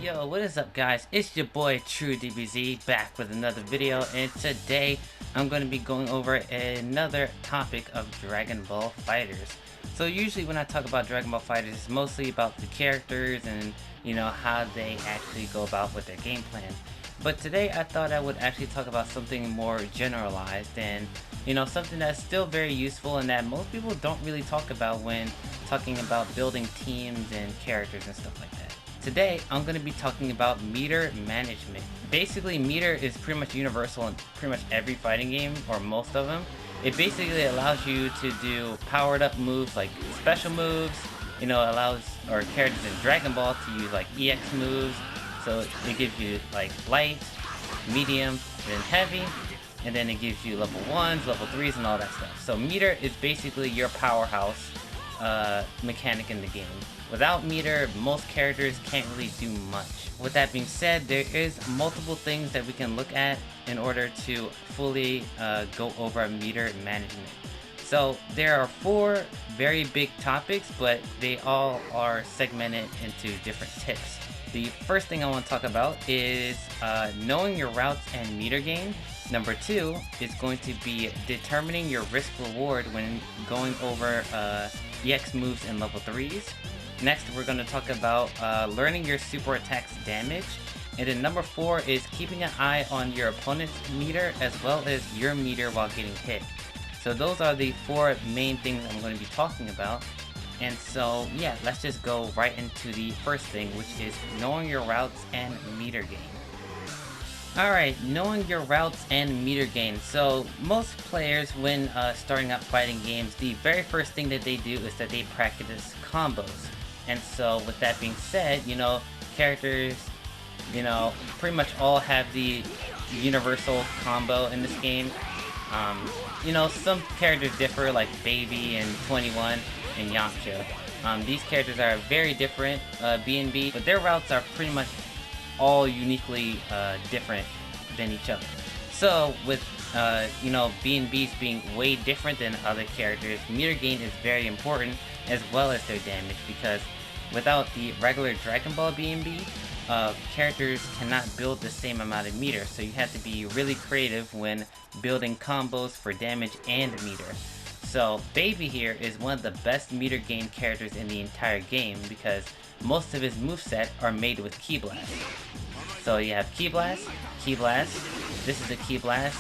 Yo, what is up guys? It's your boy TRUEDBZZ back with another video, and today I'm going to be going over another topic of Dragon Ball Fighters. So usually when I talk about Dragon Ball Fighters, it's mostly about the characters and how they actually go about with their game plan. But today I thought I would actually talk about something more generalized and something that's still very useful and that most people don't really talk about when talking about building teams and characters and stuff like that. Today, I'm going to be talking about meter management. Basically, meter is pretty much universal in pretty much every fighting game, or most of them. It basically allows you to do powered up moves like special moves. Allows our characters in Dragon Ball to use like EX moves. So it gives you like light, medium, then heavy. And then it gives you level 1s, level 3s, and all that stuff. So meter is basically your powerhouse mechanic in the game. Without meter, most characters can't really do much. With that being said, there is multiple things that we can look at in order to fully go over meter management. So there are 4 very big topics, but they all are segmented into different tips. The first thing I want to talk about is knowing your routes and meter gain. Number 2 is going to be determining your risk reward when going over EX moves and level 3s. Next, we're going to talk about learning your super attack's damage. And then number 4 is keeping an eye on your opponent's meter as well as your meter while getting hit. So those are the 4 main things I'm going to be talking about. And so, yeah, let's just go right into the first thing, which is knowing your routes and meter gain. Alright, knowing your routes and meter gain. So, most players, when starting out fighting games, the very first thing that they do is that they practice combos. And so, with that being said, characters, pretty much all have the universal combo in this game. Some characters differ, like Baby and 21 and Yamcha. These characters are very different, B&B, but their routes are pretty much all uniquely different than each other. So with B&Bs being way different than other characters, meter gain is very important as well as their damage, because without the regular Dragon Ball B&B, characters cannot build the same amount of meter, so you have to be really creative when building combos for damage and meter. So Baby here is one of the best meter gain characters in the entire game because most of his moveset are made with Ki Blast. So you have Ki Blast, this is the Ki Blast,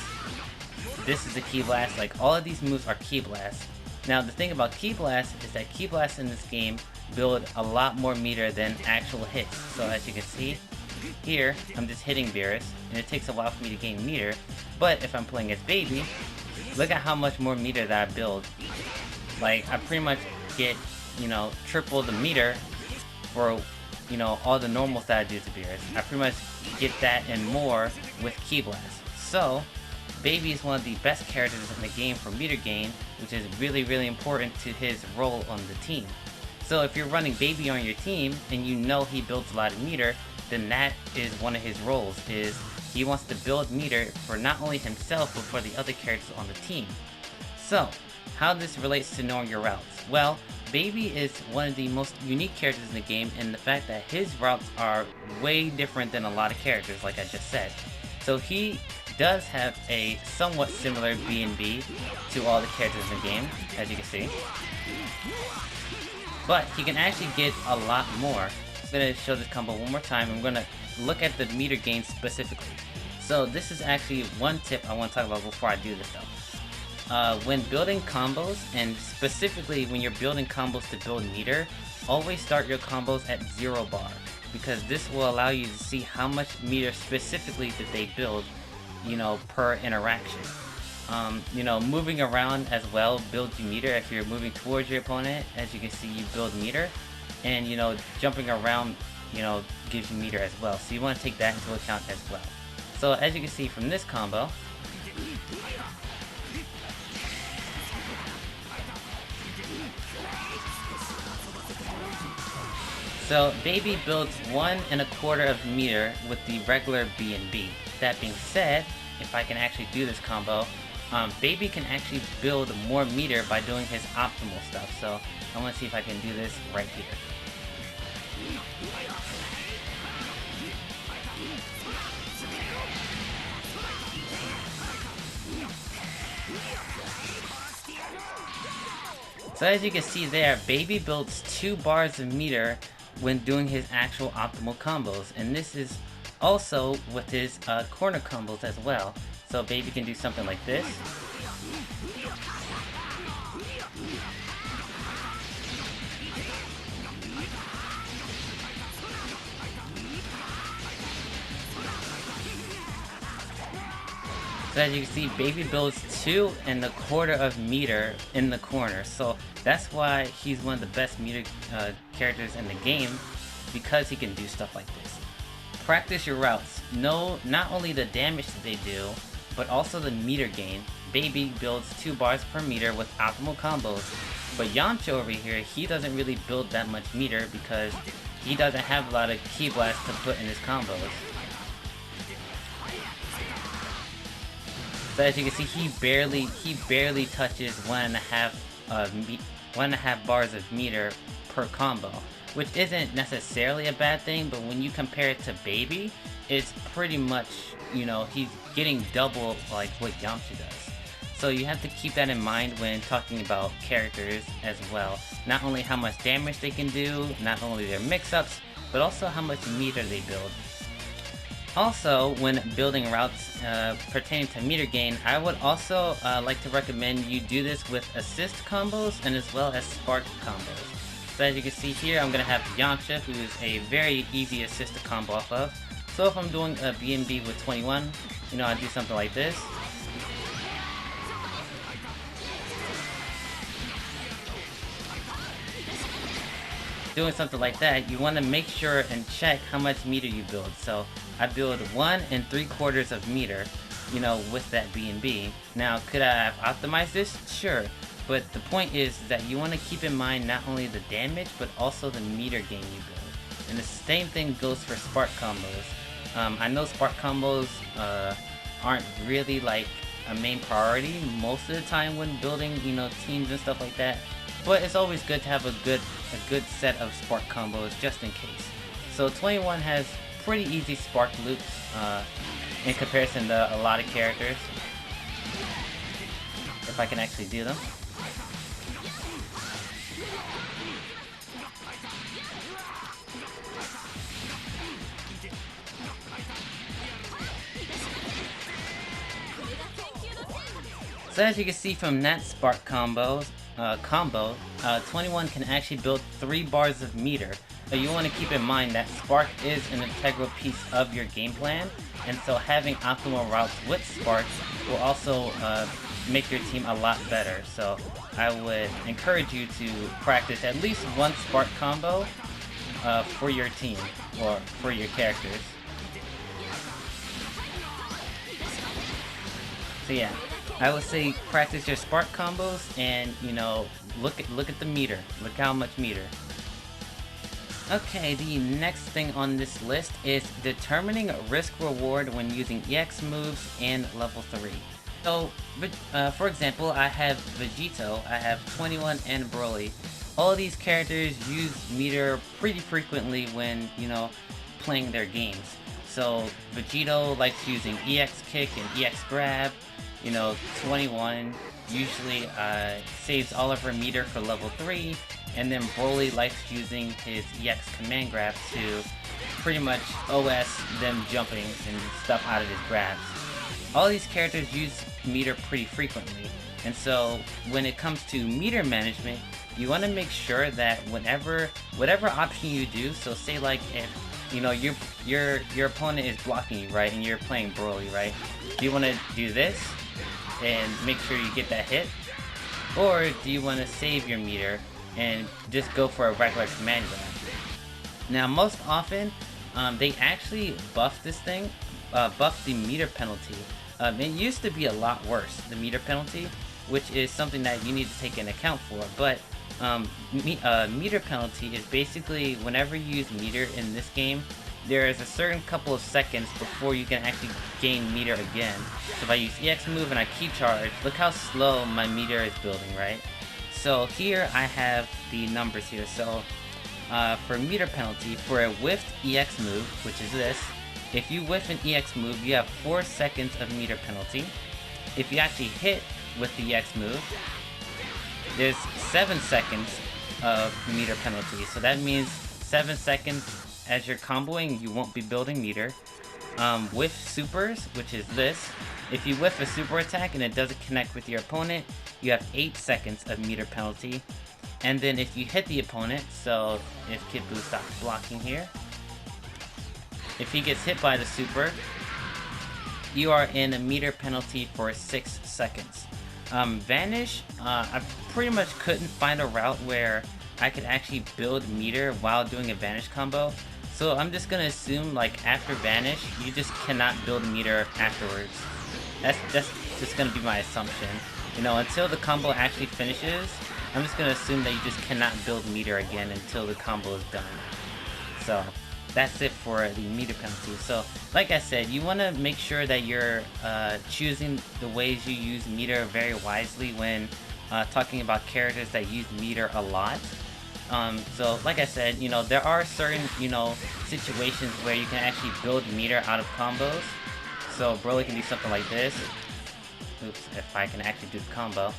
this is the Ki Blast, like all of these moves are Ki Blast. Now the thing about Ki Blast is that Ki Blast in this game build a lot more meter than actual hits. So as you can see, here I'm just hitting Beerus, and it takes a while for me to gain meter, but if I'm playing as Baby, look at how much more meter that I build. Like, I pretty much get, triple the meter for, all the normals that I do to Beerus. I pretty much get that and more with Ki Blast. So, Baby is one of the best characters in the game for meter gain, which is really, really important to his role on the team. So if you're running Baby on your team, and he builds a lot of meter, then that is one of his roles, is he wants to build meter for not only himself, but for the other characters on the team. So, how this relates to knowing your routes? Well, Baby is one of the most unique characters in the game in the fact that his routes are way different than a lot of characters, like I just said. So he does have a somewhat similar B&B to all the characters in the game, as you can see. But he can actually get a lot more. I'm going to show this combo one more time. I'm going to look at the meter gain specifically. So this is actually one tip I want to talk about before I do this though. When building combos, and specifically when you're building combos to build meter, always start your combos at 0 bar, because this will allow you to see how much meter specifically that they build, per interaction. Moving around as well builds you meter. If you're moving towards your opponent, as you can see, you build meter, and jumping around gives you meter as well, so you want to take that into account as well. So as you can see from this combo, so Baby builds 1 1/4 of meter with the regular B&B. That being said, if I can actually do this combo, Baby can actually build more meter by doing his optimal stuff. So I want to see if I can do this right here. So as you can see there, Baby builds 2 bars of meter when doing his actual optimal combos, and this is also with his corner combos as well. So Baby can do something like this. So as you can see, Baby builds 2 and a quarter of meter in the corner. So that's why he's one of the best meter characters in the game, because he can do stuff like this. Practice your routes. Know not only the damage that they do, but also the meter gain. Baby builds 2 bars per meter with optimal combos. But Yamcha over here, he doesn't really build that much meter because he doesn't have a lot of ki blasts to put in his combos. So as you can see, he barely touches 1.5 bars of meter per combo, which isn't necessarily a bad thing, but when you compare it to Baby, it's pretty much, you know, he's getting double like what Yamcha does. So you have to keep that in mind when talking about characters as well. Not only how much damage they can do, not only their mix-ups, but also how much meter they build. Also, when building routes pertaining to meter gain, I would also like to recommend you do this with assist combos and as well as spark combos. So as you can see here, I'm going to have Yamcha, who is a very easy assist to combo off of. So if I'm doing a B&B with 21, you know, I do something like this. Doing something like that, you want to make sure and check how much meter you build. So I build 1 3/4 of meter, you know, with that B&B. Now, could I have optimized this? Sure. But the point is that you want to keep in mind not only the damage, but also the meter gain you build. And the same thing goes for spark combos. I know spark combos aren't really like a main priority most of the time when building, you know, teams and stuff like that. But it's always good to have a good set of spark combos just in case. So 21 has pretty easy spark loops in comparison to a lot of characters. If I can actually do them. So as you can see from that spark combo, 21 can actually build 3 bars of meter. But you want to keep in mind that spark is an integral piece of your game plan, and so having optimal routes with sparks will also make your team a lot better. So I would encourage you to practice at least 1 spark combo for your team or for your characters. So yeah, I would say practice your spark combos and, you know, look at the meter. Look how much meter. Okay, the next thing on this list is determining risk reward when using EX moves in level 3. So, for example, I have Vegito, I have 21 and Broly. All of these characters use meter pretty frequently when, you know, playing their games. So Vegito likes using EX kick and EX grab. You know, 21 usually saves all of her meter for level 3, and then Broly likes using his EX command grab to pretty much OS them jumping and stuff out of his grabs. All these characters use meter pretty frequently, and so when it comes to meter management, you want to make sure that whatever option you do, so say like if, you know, your opponent is blocking you, right, and you're playing Broly, right, do you want to do this and make sure you get that hit, or do you want to save your meter and just go for a regular command grab? Now most often they actually buff this thing, buff the meter penalty. It used to be a lot worse, the meter penalty, which is something that you need to take into account for, but meter penalty is basically whenever you use meter in this game, there is a certain couple of seconds before you can actually gain meter again. So if I use EX move and I keep charge, look how slow my meter is building, right? So here I have the numbers here. So for meter penalty, for a whiffed EX move, which is this, if you whiff an EX move, you have 4 seconds of meter penalty. If you actually hit with the EX move, there's 7 seconds of meter penalty. So that means 7 seconds as you're comboing, you won't be building meter. With supers, which is this, if you whiff a super attack and it doesn't connect with your opponent, you have 8 seconds of meter penalty. And then if you hit the opponent, so if Kid Buu stops blocking here, if he gets hit by the super, you are in a meter penalty for 6 seconds. Vanish, I pretty much couldn't find a route where I could actually build meter while doing a Vanish combo. So I'm just gonna assume, like, after Vanish, you just cannot build meter afterwards. That's just gonna be my assumption. You know, until the combo actually finishes, I'm just gonna assume that you just cannot build meter again until the combo is done. So that's it for the meter penalty. So like I said, you want to make sure that you're choosing the ways you use meter very wisely when talking about characters that use meter a lot. So like I said, you know, there are certain, you know, situations where you can actually build meter out of combos. So Broly can do something like this. Oops, if I can actually do the combo.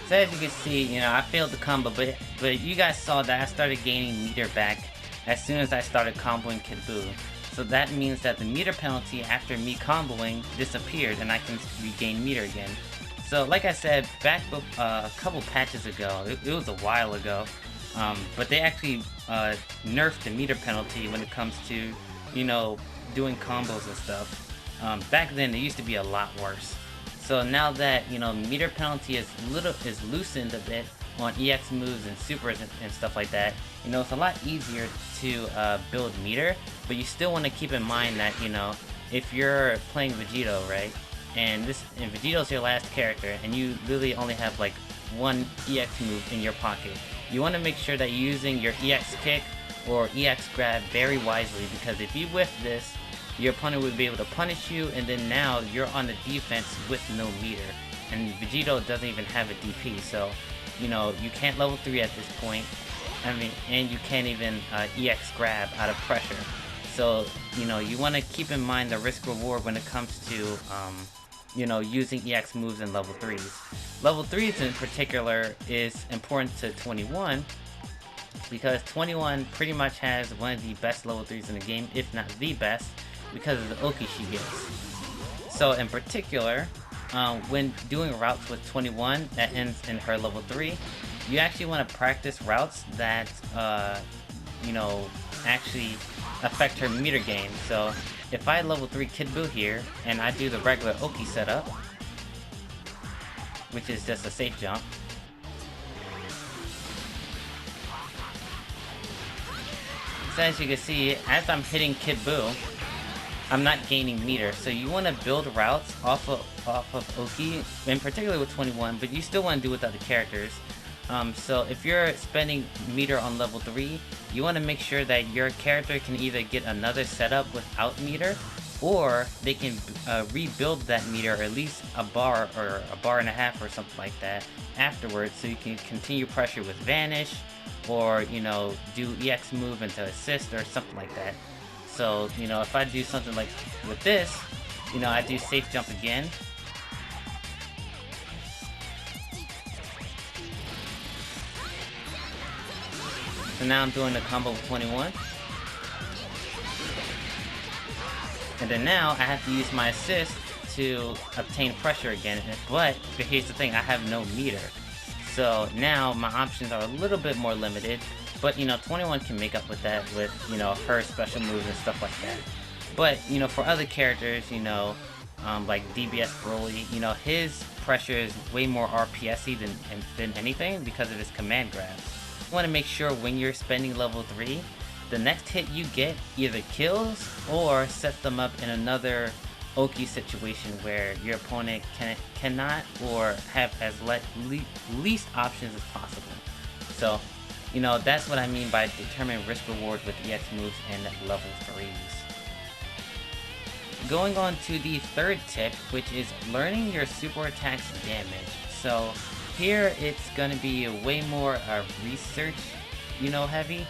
So as you can see, you know, I failed the combo, but you guys saw that I started gaining meter back as soon as I started comboing Kid Buu. So that means that the meter penalty after me comboing disappeared and I can regain meter again. So like I said, back a couple patches ago, it was a while ago, but they actually nerfed the meter penalty when it comes to, you know, doing combos and stuff. Back then it used to be a lot worse. So now that, you know, meter penalty is loosened a bit on EX moves and supers and stuff like that, you know, it's a lot easier to build meter, but you still want to keep in mind that, you know, if you're playing Vegito, right, and Vegito's your last character, and you really only have like one EX move in your pocket, you want to make sure that you're using your EX kick or EX grab very wisely, because if you whiff this, your opponent would be able to punish you, and then now you're on the defense with no meter. And Vegito doesn't even have a DP, so, you know, you can't level 3 at this point. I mean, and you can't even EX grab out of pressure. So, you know, you want to keep in mind the risk reward when it comes to, you know, using EX moves in level 3s. Level 3s in particular is important to 21, because 21 pretty much has one of the best level 3s in the game, if not the best, because of the Oki she gets. So in particular, when doing routes with 21 that ends in her level 3, you actually want to practice routes that, you know, actually affect her meter gain. So if I level 3 Kid Buu here, and I do the regular Oki setup, which is just a safe jump, so as you can see, as I'm hitting Kid Buu, I'm not gaining meter. So you want to build routes off of Oki, in particular with 21, but you still want to do it with other characters. So if you're spending meter on level 3, you want to make sure that your character can either get another setup without meter, or they can rebuild that meter, or at least a bar or a bar and a half or something like that afterwards, so you can continue pressure with Vanish, or, you know, do EX move into assist or something like that. So, you know, if I do something like with this, you know, I do safe jump again. So now I'm doing the combo with 21. And then now I have to use my assist to obtain pressure again. But here's the thing, I have no meter. So now my options are a little bit more limited. But, you know, 21 can make up with that with, you know, her special moves and stuff like that. But, you know, for other characters, you know, like DBS Broly, you know, his pressure is way more RPS-y than anything because of his command grabs. You want to make sure when you're spending level 3, the next hit you get either kills or sets them up in another Oki situation where your opponent cannot or have as least options as possible. So, you know, that's what I mean by determine risk reward with EX moves and level 3s. Going on to the third tip, which is learning your super attack's damage. So here it's gonna be way more research, heavy.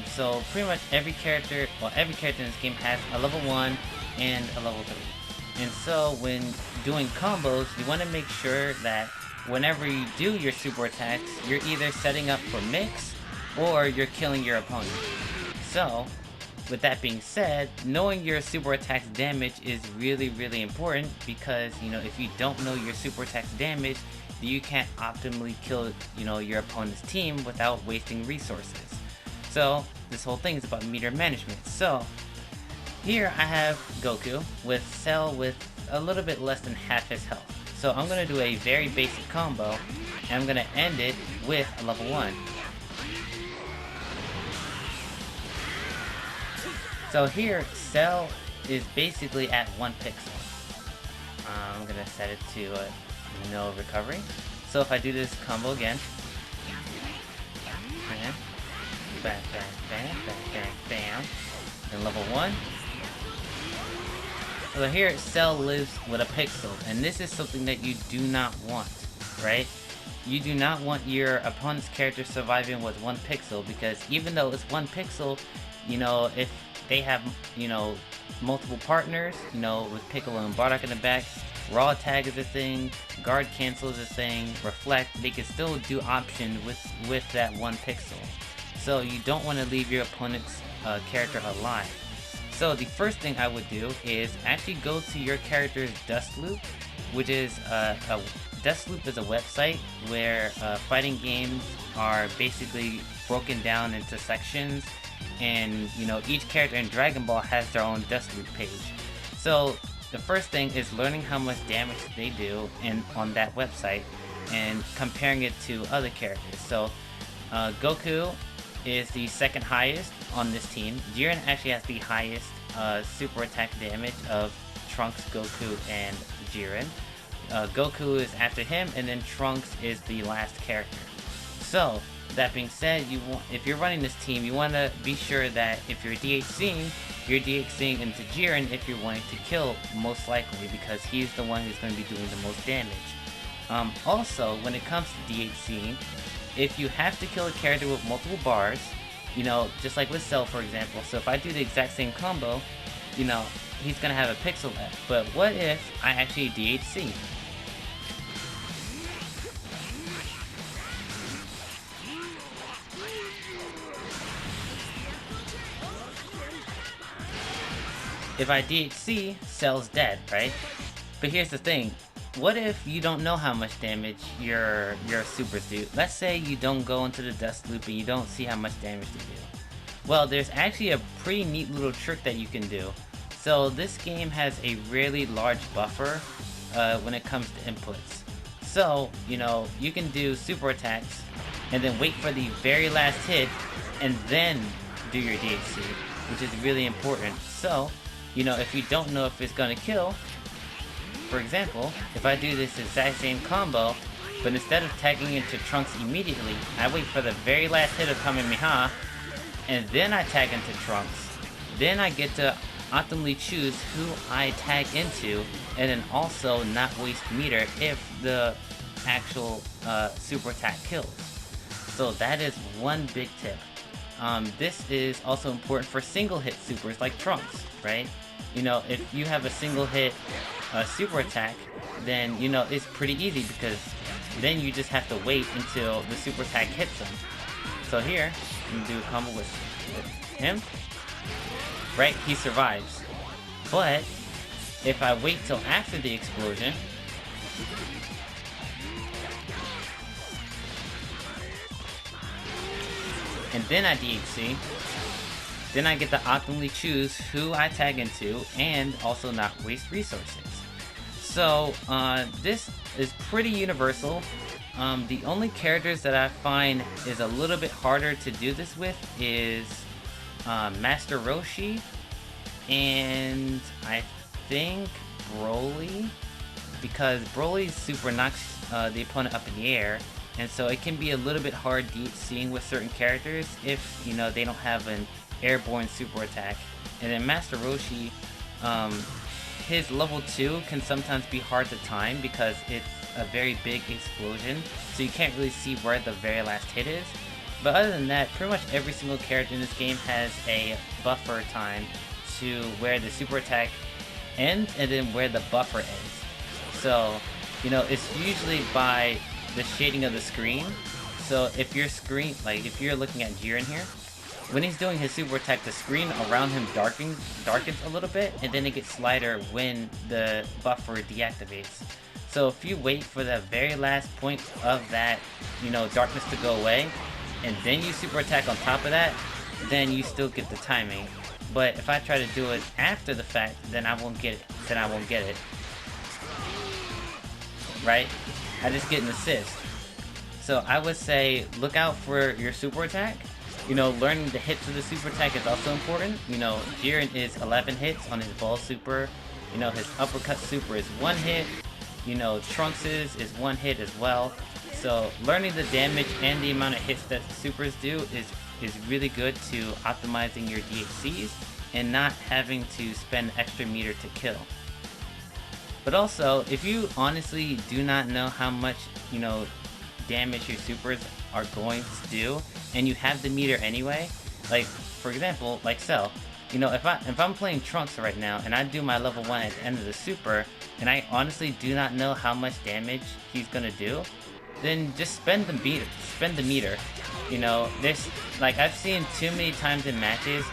So pretty much every character in this game has a level 1 and a level 3. And so when doing combos, you want to make sure that whenever you do your super attacks, you're either setting up for mix or you're killing your opponent. So with that being said, knowing your super attack's damage is really important, because if you don't know your super attack's damage, you can't optimally kill your opponent's team without wasting resources. So this whole thing is about meter management. So here I have Goku with Cell with a little bit less than half his health. So I'm gonna do a very basic combo, and I'm gonna end it with a level 1. So here, Cell is basically at 1 pixel. I'm gonna set it to no recovery. So if I do this combo again, bam, bam, bam, bam, bam, bam, and level 1. So here, Cell lives with a pixel, and this is something that you do not want, right? You do not want your opponent's character surviving with 1 pixel, because even though it's 1 pixel, if they have, multiple partners, with Piccolo and Bardock in the back, Raw Tag is a thing, Guard Cancel is a thing, Reflect, they can still do option with that 1 pixel. So you don't want to leave your opponent's character alive. So the first thing I would do is actually go to your character's Dust Loop, which is Dust Loop is a website where fighting games are basically broken down into sections, and each character in Dragon Ball has their own Dust Loop page. So the first thing is learning how much damage they do on that website and comparing it to other characters. So Goku is the second highest on this team. Jiren actually has the highest super attack damage of Trunks, Goku, and Jiren. Goku is after him, and then Trunks is the last character. So that being said, if you're running this team, you want to be sure that if you're DHCing into Jiren if you're wanting to kill, most likely, because he's the one who's going to be doing the most damage. Also, when it comes to DHCing, if you have to kill a character with multiple bars, just like with Cell, for example, so if I do the exact same combo, he's gonna have a pixel left. But what if I actually DHC? If I DHC, Cell's dead, right? But here's the thing. What if you don't know how much damage your supers do? Let's say you don't go into the Dust Loop and you don't see how much damage they do. Well, there's actually a pretty neat little trick that you can do. So this game has a really large buffer when it comes to inputs. So, you can do super attacks and then wait for the very last hit and then do your DHC, which is really important. So, if you don't know if it's gonna kill, for example, if I do this exact same combo, but instead of tagging into Trunks immediately, I wait for the very last hit of Kamehameha, and then I tag into Trunks. Then I get to optimally choose who I tag into, and then also not waste meter if the actual super attack kills. So that is one big tip. This is also important for single hit supers like Trunks, right? If you have a single hit super attack, then it's pretty easy, because then you just have to wait until the super attack hits him. So here, I'm gonna do a combo with him. Right, he survives. But if I wait till after the explosion, and then I DHC, then I get to optimally choose who I tag into and also not waste resources. So this is pretty universal. The only characters that I find is a little bit harder to do this with is Master Roshi, and I think Broly, because Broly's super knocks the opponent up in the air, and so it can be a little bit hard DHCing with certain characters if they don't have an airborne super attack. And then Master Roshi, his level 2 can sometimes be hard to time because a very big explosion, so you can't really see where the very last hit is. But other than that, pretty much every single character in this game has a buffer time to where the super attack ends and then where the buffer ends. So, you know, it's usually by the shading of the screen. So if your screen, like if you're looking at Jiren here, when he's doing his super attack, the screen around him darkens a little bit, and then it gets lighter when the buffer deactivates. So if you wait for the very last point of that, you know, darkness to go away, and then you super attack on top of that, then you still get the timing. But if I try to do it after the fact, then I won't get it. Right? I just get an assist. So I would say look out for your super attack. You know, learning the hits of the super attack is also important. You know, Jiren is 11 hits on his ball super. You know, his uppercut super is 1 hit. You know, Trunks's is 1 hit as well. So learning the damage and the amount of hits that supers do is really good to optimizing your DHCs and not having to spend extra meter to kill. But also, if you honestly do not know how much, you know, damage your supers are going to do, and you have the meter anyway, like for example, like Cell, you know, if I'm playing Trunks right now and I do my level 1 at the end of the super, and I honestly do not know how much damage he's gonna do, then just spend the meter. You know, there's, like, I've seen too many times in matches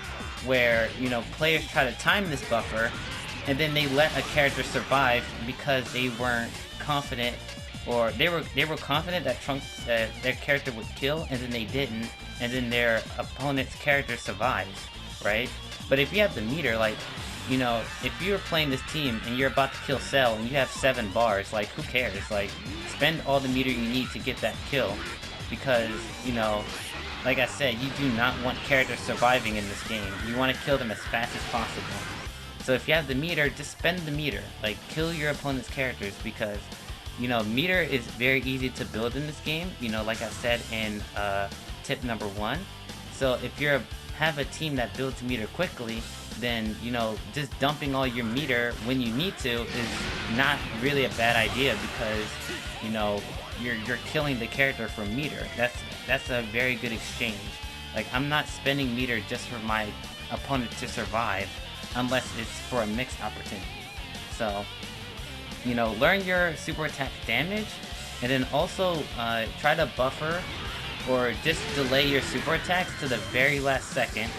where, you know, players try to time this buffer, and then they let a character survive because they weren't confident, or they were confident that Trunks, their character would kill, and then they didn't, and then their opponent's character survives, right? But if you have the meter, like, you know, if you're playing this team and you're about to kill Cell and you have 7 bars, like, who cares? Like, spend all the meter you need to get that kill, because, you know, like I said, you do not want characters surviving in this game. You want to kill them as fast as possible. So if you have the meter, just spend the meter. Like, kill your opponent's characters, because, you know, meter is very easy to build in this game, you know, like I said in tip number 1. So if you have a team that builds meter quickly, then, you know, just dumping all your meter when you need to is not really a bad idea, because, you know, you're killing the character for meter. That's a very good exchange. Like, I'm not spending meter just for my opponent to survive, unless it's for a mixed opportunity. So, you know, learn your super attack damage, and then also try to buffer or just delay your super attacks to the very last second.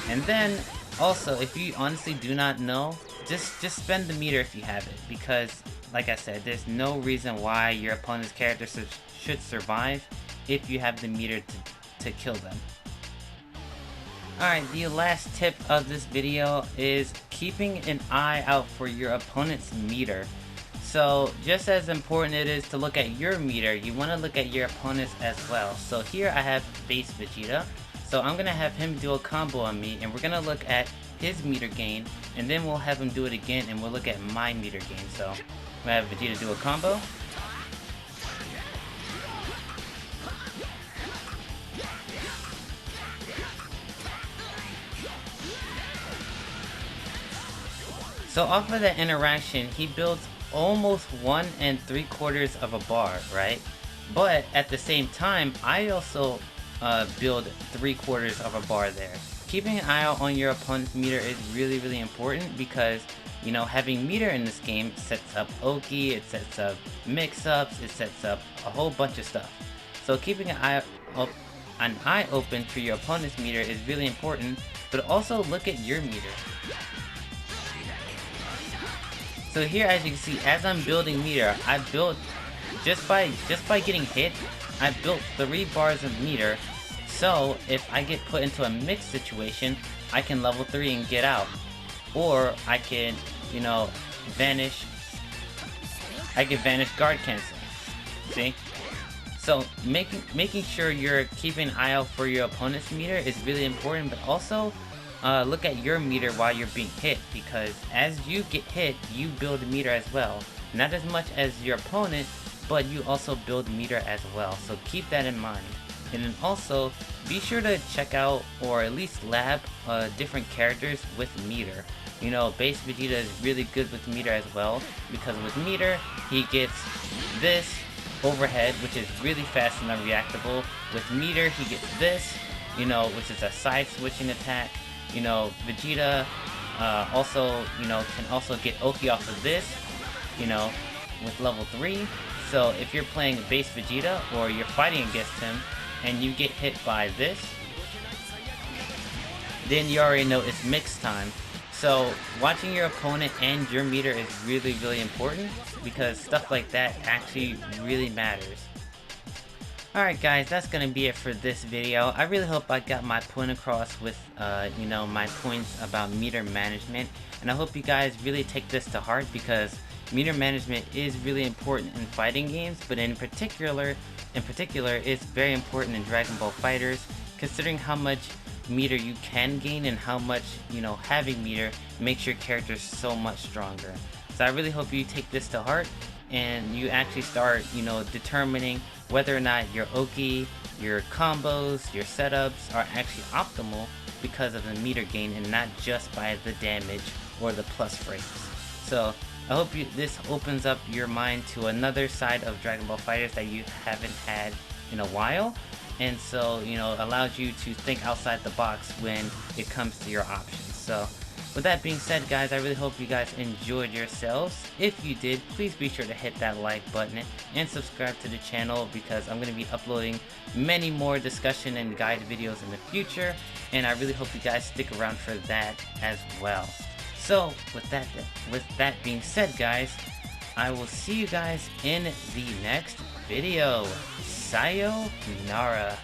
And then also, if you honestly do not know, just spend the meter if you have it, because like I said, there's no reason why your opponent's character should survive if you have the meter to kill them. Alright, the last tip of this video is keeping an eye out for your opponent's meter. So just as important it is to look at your meter, you want to look at your opponent's as well. So here I have base Vegeta. So I'm going to have him do a combo on me, and we're going to look at his meter gain, and then we'll have him do it again, and we'll look at my meter gain. So I'm going to have Vegeta do a combo. So off of that interaction, he builds almost 1 3/4 of a bar, right? But at the same time, I also build 3/4 of a bar there. Keeping an eye out on your opponent's meter is really important, because, you know, having meter in this game sets up Oki, it sets up mix-ups, it sets up a whole bunch of stuff. So keeping an eye open for your opponent's meter is really important, but also look at your meter. So here, as you can see, as I'm building meter, I built, just by getting hit, I built 3 bars of meter. So if I get put into a mixed situation, I can level 3 and get out. Or I can, you know, vanish guard cancel. See? So making sure you're keeping an eye out for your opponent's meter is really important, but also look at your meter while you're being hit, because as you get hit, you build meter as well. Not as much as your opponent, but you also build meter as well. So keep that in mind. And then also, be sure to check out, or at least lab, different characters with meter. You know, base Vegeta is really good with meter as well, because with meter, he gets this overhead, which is really fast and unreactable. With meter, he gets this, you know, which is a side switching attack. You know, Vegeta also, you know, can also get Oki off of this, you know, with level 3. So if you're playing base Vegeta, or you're fighting against him, and you get hit by this, then you already know it's mix time. So watching your opponent and your meter is really, really important, because stuff like that actually really matters. Alright guys, that's gonna be it for this video. I really hope I got my point across with, you know, my points about meter management. And I hope you guys really take this to heart, because meter management is really important in fighting games, but in particular, it's very important in Dragon Ball FighterZ, considering how much meter you can gain and how much, you know, having meter makes your character so much stronger. So I really hope you take this to heart and you actually start, you know, determining whether or not your Oki, your combos, your setups are actually optimal because of the meter gain and not just by the damage or the plus frames. So I hope this opens up your mind to another side of Dragon Ball FighterZ that you haven't had in a while, and so, you know, allows you to think outside the box when it comes to your options. So with that being said, guys, I really hope you guys enjoyed yourselves. If you did, please be sure to hit that like button and subscribe to the channel, because I'm going to be uploading many more discussion and guide videos in the future, and I really hope you guys stick around for that as well. So with that being said, guys, I will see you guys in the next video. Sayonara.